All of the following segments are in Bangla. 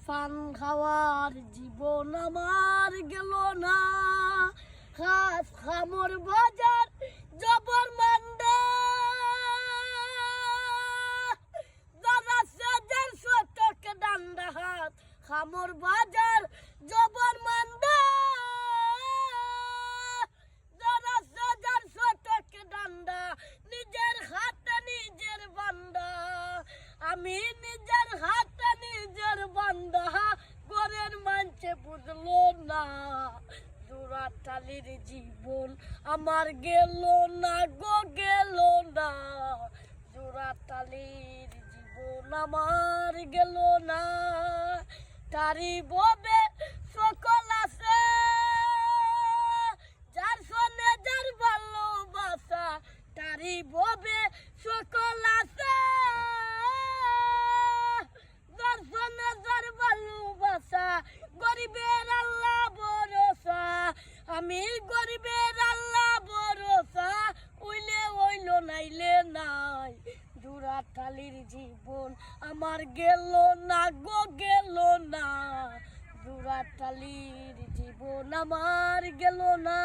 পান খাওয়ার জীবন আমার গেল না, খাস খামর বাজার জবর মান্দা, দাদা সাজার শতক ডান্ডা হাত খামর বাজার জবর মান্দা, দাদা সাজার শতক ডান্ডা নিজের হাতে নিজের বান্দা, আমি নিজের হাতে নিজের বান্দা, ঘরের মানছে বুঝলো না, জোড়াতালির জীবন আমার গেল না গো গেল না, জোড়াতালির জীবন আমার গেল না, তারি ববে সকল আছে, যার সনে যার ভালোবাসা, তারি ববে সকল আছে, যার সনে যার ভালোবাসা, গরিবের আল্লাহ ভরসা, আমি গরিবের আল্লাহ ভরসা, উইলে হইল নাইলে নাই, জোড়াতালির জীবন আমার গেল না গো গেল না, জোড়াতালির জীবন আমার গেল না,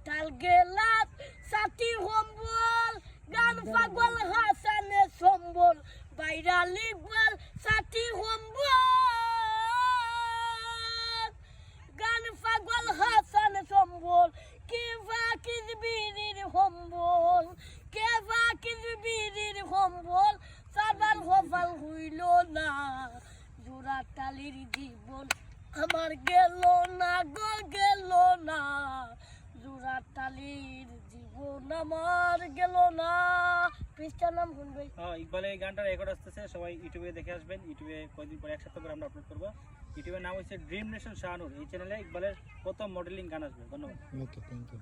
তাল গেলাত সাথী সম্বল, গান পাগল হাসানে সম্বল, বাইরাল ইকবাল সাথী সম্বল, গান পাগল হাসান সম্বল, কে ফাকির বীরের সম্বল, কে ফাকির বীরের সম্বল, সাদার কপাল হইল না, জোড়াতালির জীবন আমার গেল না গো গেল না, জোড়াতালির জীবন আমার গেল না। পৃষ্ঠার নাম শুনবে। ইকবালের এই গানটা রেকর্ড আসতেছে, সবাই ইউটিউবে দেখে আসবেন। ইউটিউবে কয়েকদিন পরে এক সপ্তাহ পরে আমরা আপলোড করবো। ইউটিউবের নাম হচ্ছে ড্রিম নেশন শাহানুর। এই চ্যানেলে ইকবালের প্রথম মডেলিং গান আসবে। ধন্যবাদ। ওকে, থ্যাংক ইউ।